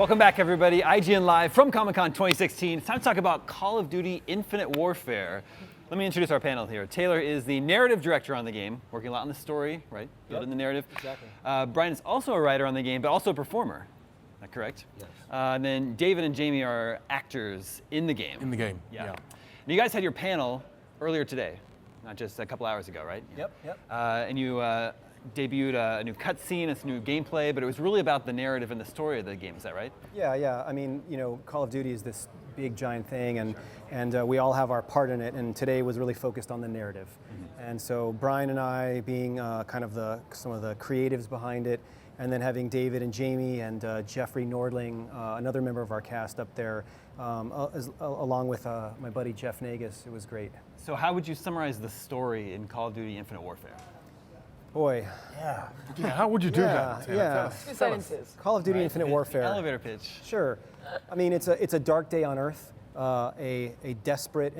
Welcome back, everybody. IGN Live from Comic-Con 2016. It's time to talk about Call of Duty Infinite Warfare. Let me introduce our panel here. Taylor is the narrative director on the game, working a lot on the story, right? Building the narrative. Exactly. Brian is also a writer on the game, but also a performer. Is that correct? Yes. And then David and Jamie are actors in the game. In the game, Yeah. yeah. And you guys had your panel earlier today, not just a couple hours ago, right? Yep. And you debuted a new cutscene, a new gameplay, but it was really about the narrative and the story of the game. Is that right? Yeah. I mean, Call of Duty is this big giant thing, and we all have our part in it. And today was really focused on the narrative. Mm-hmm. And so Brian and I, being kind of some of the creatives behind it, and then having David and Jamie and Jeffrey Nordling, another member of our cast up there, along with my buddy Jeff Nagus. It was great. So how would you summarize the story in Call of Duty Infinite Warfare? Boy. Yeah, how would you do that? Taylor? Yeah. Tell us. 2 sentences. Call of Duty Infinite Warfare. Elevator pitch. Sure. I mean, it's a dark day on Earth. A desperate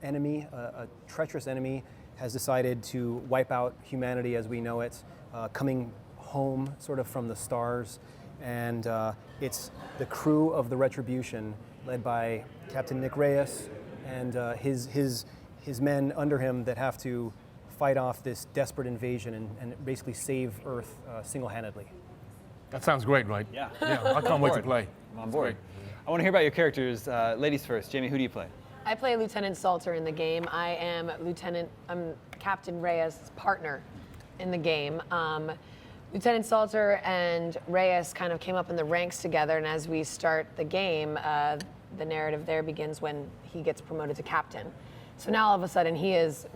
enemy, a treacherous enemy, has decided to wipe out humanity as we know it, coming home sort of from the stars. And it's the crew of the Retribution, led by Captain Nick Reyes and his men under him, that have to fight off this desperate invasion and basically save Earth single-handedly. That sounds great, right? Yeah. Yeah, I can't wait to play. I'm on board. I want to hear about your characters. Ladies first. Jamie, who do you play? I play Lieutenant Salter in the game. I'm Captain Reyes' partner in the game. Lieutenant Salter and Reyes kind of came up in the ranks together, and as we start the game, the narrative there begins when he gets promoted to captain. So now all of a sudden he's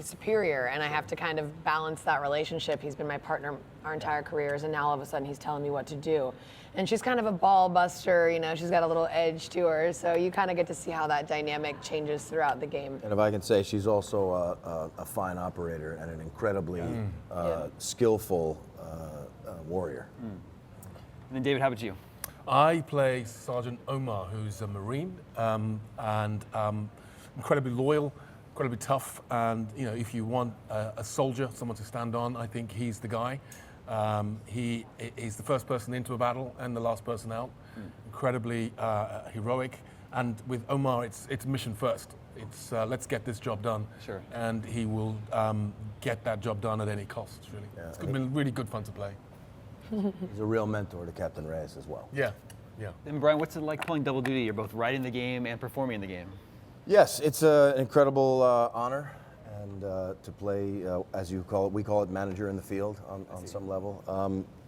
superior, and I have to kind of balance that relationship. He's been my partner our entire careers, and now all of a sudden he's telling me what to do. And she's kind of a ball buster, she's got a little edge to her, so you kind of get to see how that dynamic changes throughout the game. And if I can say, she's also a fine operator and an incredibly skillful warrior. And then David, how about you? I play Sergeant Omar, who's a Marine and incredibly loyal, incredibly tough, and if you want a soldier, someone to stand on, I think he's the guy. He is the first person into a battle and the last person out. Incredibly heroic, and with Omar, it's mission first. It's let's get this job done. Sure. And he will get that job done at any cost. Really, it's been really good fun to play. He's a real mentor to Captain Reyes as well. Yeah. And Brian, what's it like pulling double duty? You're both writing the game and performing in the game. Yes, it's an incredible honor, and to play, as you call it, we call it manager in the field on some level.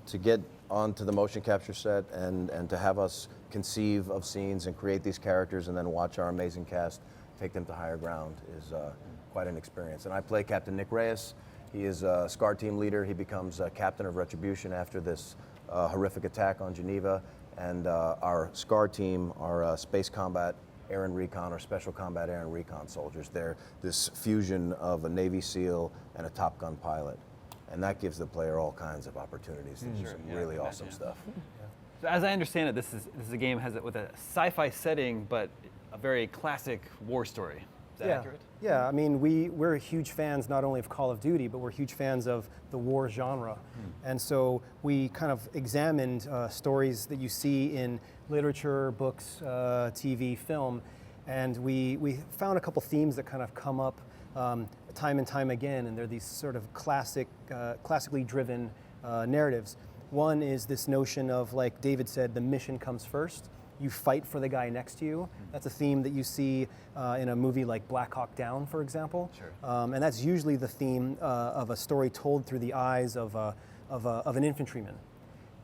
To get onto the motion capture set and to have us conceive of scenes and create these characters and then watch our amazing cast take them to higher ground is quite an experience. And I play Captain Nick Reyes. He is a SCAR team leader. He becomes captain of Retribution after this horrific attack on Geneva. And our SCAR team, our space combat air and recon, or special combat air and recon soldiers. They're this fusion of a Navy SEAL and a Top Gun pilot. And that gives the player all kinds of opportunities to do some really awesome stuff. So as I understand it, this is a game with a sci-fi setting, but a very classic war story. Is that accurate? Yeah, I mean, we're huge fans not only of Call of Duty, but we're huge fans of the war genre. And so we kind of examined stories that you see in literature, books, TV, film, and we found a couple themes that kind of come up time and time again, and they're these sort of classically driven narratives. One is this notion of, like David said, the mission comes first. You fight for the guy next to you. That's a theme that you see in a movie like Black Hawk Down, for example. Sure. And that's usually the theme of a story told through the eyes of an infantryman.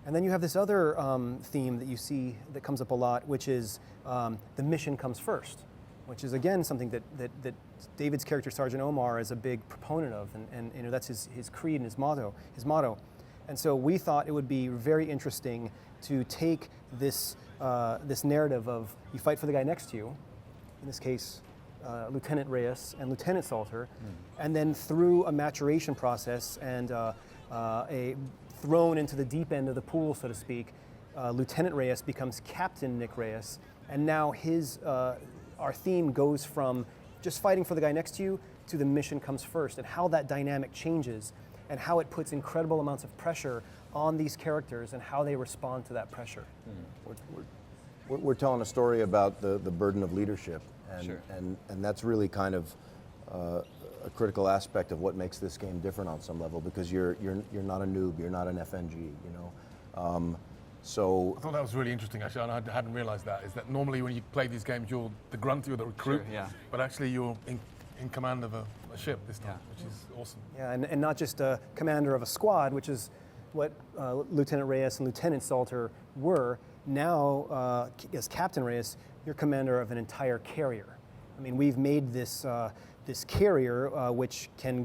And then you have this other theme that you see that comes up a lot, which is the mission comes first, which is again something that David's character Sergeant Omar is a big proponent of, and that's his creed and his motto. And so we thought it would be very interesting to take this narrative of you fight for the guy next to you, in this case, Lieutenant Reyes and Lieutenant Salter, and then through a maturation process and thrown into the deep end of the pool, so to speak, Lieutenant Reyes becomes Captain Nick Reyes, and now our theme goes from just fighting for the guy next to you to the mission comes first, and how that dynamic changes. and how it puts incredible amounts of pressure on these characters and how they respond to that pressure. We're telling a story about the burden of leadership, and, Sure. and that's really kind of a critical aspect of what makes this game different on some level, because you're not a noob, you're not an FNG, you know. So I thought that was really interesting, actually, and I hadn't realised that. Is that normally when you play these games, you're the grunt, you're the recruit, Sure, yeah. but actually you're in command of a ship this time, Yeah. which is awesome. Yeah, and not just a commander of a squad, which is what Lieutenant Reyes and Lieutenant Salter were. Now, as Captain Reyes, you're commander of an entire carrier. I mean, we've made this this carrier which can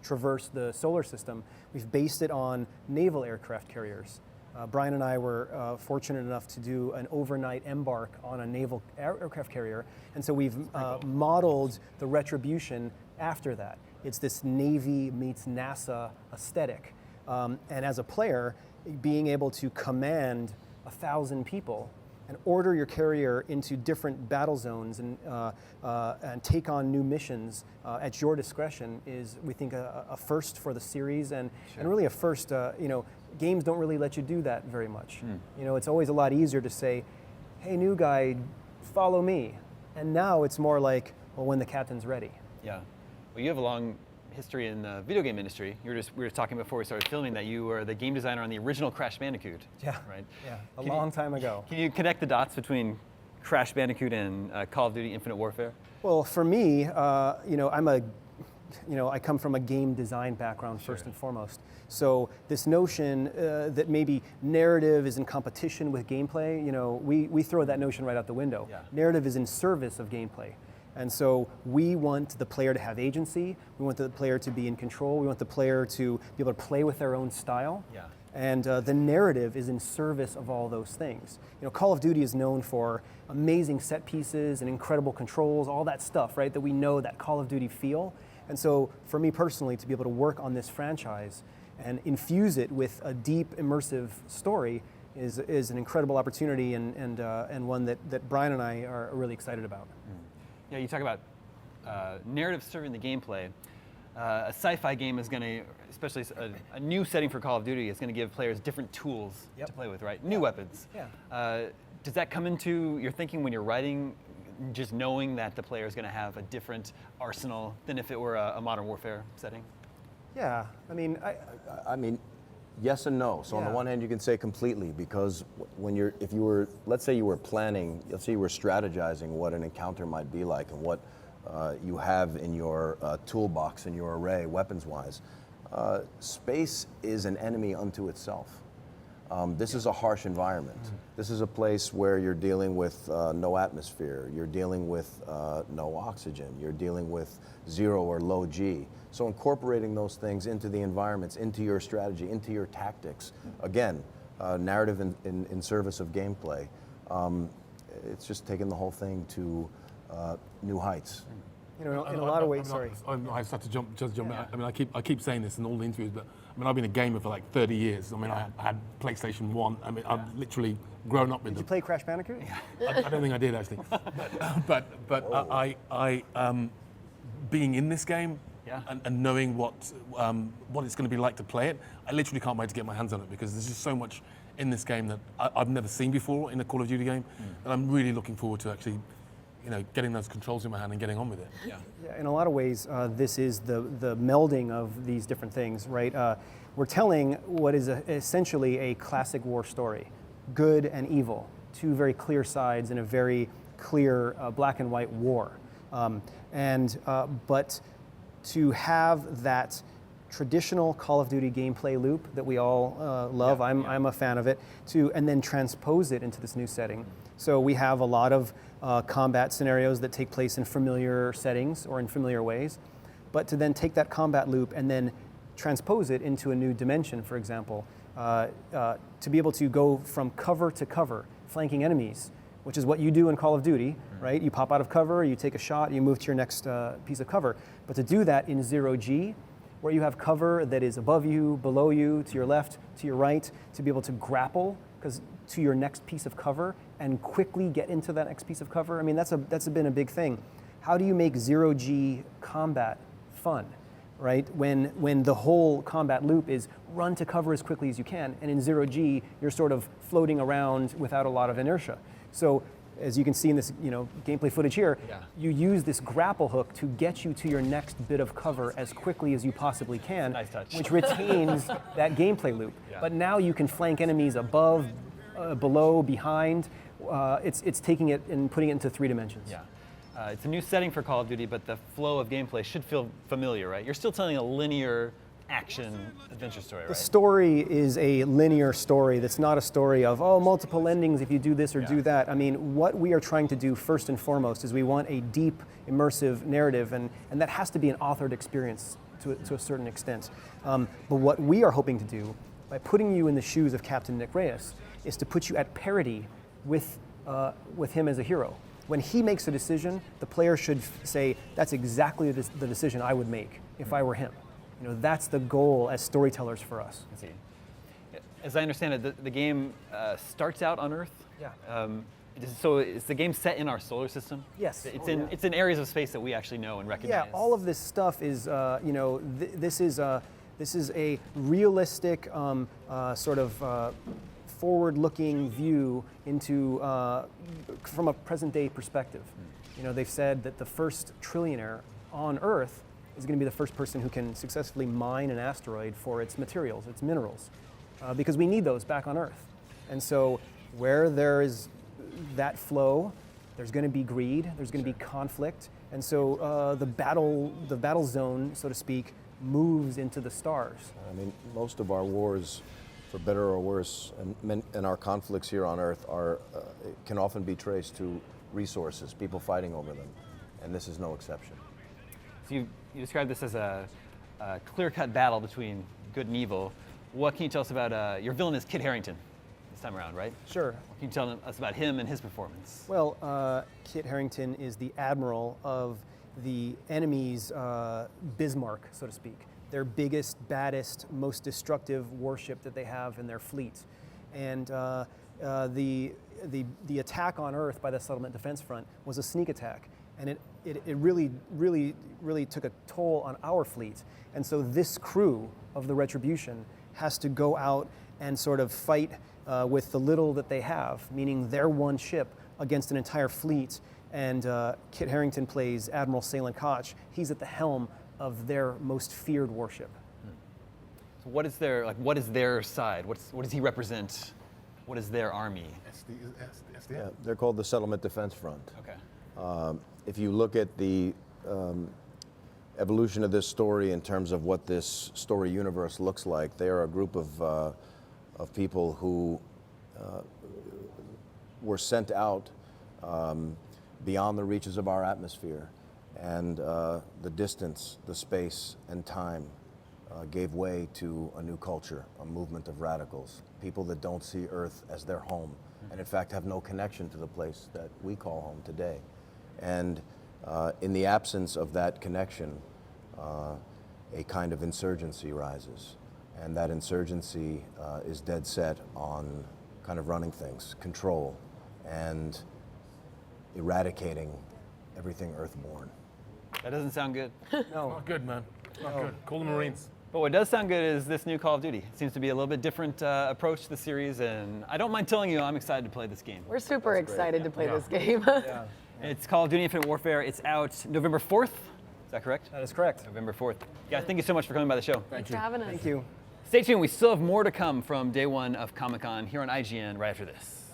traverse the solar system. We've based it on naval aircraft carriers. Brian and I were fortunate enough to do an overnight embark on a naval aircraft carrier, and so we've modeled the Retribution after that. It's this Navy meets NASA aesthetic. And as a player, being able to command 1,000 people and order your carrier into different battle zones and take on new missions at your discretion is, we think, a first for the series, and really a first. You know, games don't really let you do that very much. You know, it's always a lot easier to say, "Hey, new guy, follow me," and now it's more like, "Well, when the captain's ready." Yeah. Well, you have a long history in the video game industry. We were talking before we started filming that you were the game designer on the original Crash Bandicoot. Yeah. Right. Yeah. A Can long time ago. Can you connect the dots between Crash Bandicoot and Call of Duty Infinite Warfare? Well, for me, you know, I come from a game design background first and foremost. So this notion that maybe narrative is in competition with gameplay, you know, we throw that notion right out the window. Yeah. Narrative is in service of gameplay. And so we want the player to have agency. We want the player to be in control. We want the player to be able to play with their own style. Yeah. And the narrative is in service of all those things. You know, Call of Duty is known for amazing set pieces and incredible controls, all that stuff, right? That we know that Call of Duty feel. And so for me personally, to be able to work on this franchise and infuse it with a deep, immersive story is an incredible opportunity, and one that Brian and I are really excited about. Yeah, you talk about narrative serving the gameplay. A sci-fi game is going to, especially a new setting for Call of Duty, is going to give players different tools to play with, right? New weapons. Yeah. Does that come into your thinking when you're writing, just knowing that the player is going to have a different arsenal than if it were a modern warfare setting? Yeah, I mean, I mean, yes and no. So on the Yeah. one hand, you can say completely, because if you were, let's say you were planning, let's say you were strategizing what an encounter might be like and what you have in your toolbox, in your array, weapons-wise, space is an enemy unto itself. This is a harsh environment. This is a place where you're dealing with no atmosphere, you're dealing with no oxygen, you're dealing with zero or low G. So incorporating those things into the environments, into your strategy, into your tactics, again, narrative in service of gameplay, it's just taking the whole thing to new heights. you know, in a lot of ways, sorry. I just have to jump in. I mean, I keep saying this in all the interviews, but I mean, I've been a gamer for like 30 years. I mean, I had PlayStation 1. I mean, I've literally grown up with Did you them. play Crash Bandicoot? I don't think I did actually, but being in this game and knowing what it's going to be like to play it, I literally can't wait to get my hands on it, because there's just so much in this game that I've never seen before in a Call of Duty game, and I'm really looking forward to actually, you know, getting those controls in my hand and getting on with it. Yeah. Yeah, in a lot of ways, this is the melding of these different things, right? We're telling what is essentially a classic war story, good and evil, two very clear sides in a very clear black and white war. But to have that traditional Call of Duty gameplay loop that we all love, I'm a fan of it, and then transpose it into this new setting. So we have a lot of combat scenarios that take place in familiar settings or in familiar ways, but to then take that combat loop and then transpose it into a new dimension, for example, to be able to go from cover to cover, flanking enemies, which is what you do in Call of Duty, right? You pop out of cover, you take a shot, you move to your next piece of cover. But to do that in 0G, where you have cover that is above you, below you, to your left, to your right, to be able to grapple to your next piece of cover and quickly get into that next piece of cover. I mean, that's been a big thing. How do you make 0G combat fun? right? When the whole combat loop is run to cover as quickly as you can, and in 0G, you're sort of floating around without a lot of inertia. So as you can see in this gameplay footage here, you use this grapple hook to get you to your next bit of cover as quickly as you possibly can, Nice touch. which retains that gameplay loop. But now you can flank enemies above, below, behind. It's taking it and putting it into 3 dimensions. Yeah. It's a new setting for Call of Duty, but the flow of gameplay should feel familiar, right? You're still telling a linear action adventure story, right? The story is a linear story that's not a story of, multiple endings if you do this or do that. I mean, what we are trying to do first and foremost is we want a deep, immersive narrative, and that has to be an authored experience to a certain extent. But what we are hoping to do, by putting you in the shoes of Captain Nick Reyes, is to put you at parity with him as a hero. When he makes a decision, the player should say, that's exactly the decision I would make if I were him. That's the goal as storytellers for us. I see. As I understand it, the game starts out on Earth. Yeah. So is the game set in our solar system? Yes. It's in areas of space that we actually know and recognize. Yeah, all of this stuff is, this is a realistic sort of forward-looking view into from a present-day perspective. They've said that the first trillionaire on Earth is going to be the first person who can successfully mine an asteroid for its materials, its minerals, because we need those back on Earth. And so where there is that flow, there's going to be greed, there's going to be conflict, and so the battle zone, so to speak, moves into the stars. I mean, most of our wars, for better or worse, and our conflicts here on Earth can often be traced to resources, people fighting over them, and this is no exception. So you described this as a clear-cut battle between good and evil. What can you tell us about your villain is Kit Harington this time around, right? Sure. What can you tell us about him and his performance? Well, Kit Harington is the admiral of the enemy's Bismarck, so to speak. Their biggest, baddest, most destructive warship that they have in their fleet. And the attack on Earth by the Settlement Defense Front was a sneak attack. And it really, really, really took a toll on our fleet. And so this crew of the Retribution has to go out and sort of fight with the little that they have, meaning their one ship against an entire fleet. And Kit Harington plays Admiral Salin Koch. He's at the helm of their most feared warship. So what is their side? What does he represent? What is their army? Yeah, they're called the Settlement Defense Front. Okay. If you look at the evolution of this story in terms of what this story universe looks like, they are a group of people who were sent out beyond the reaches of our atmosphere, and the distance, the space, and time gave way to a new culture, a movement of radicals, people that don't see Earth as their home, and in fact have no connection to the place that we call home today. And in the absence of that connection, a kind of insurgency rises. And that insurgency is dead set on kind of running things, control, and eradicating everything Earthborn. That doesn't sound good. No. Not good, man. Not good. Call the Marines. But what does sound good is this new Call of Duty. It seems to be a little bit different approach to the series, and I don't mind telling you I'm excited to play this game. We're super excited to play this game. It's Call of Duty Infinite Warfare. It's out November 4th. Is that correct? That is correct. November 4th. Yeah, thank you so much for coming by the show. Thanks for having us. Thank you. Stay tuned. We still have more to come from day one of Comic-Con here on IGN right after this.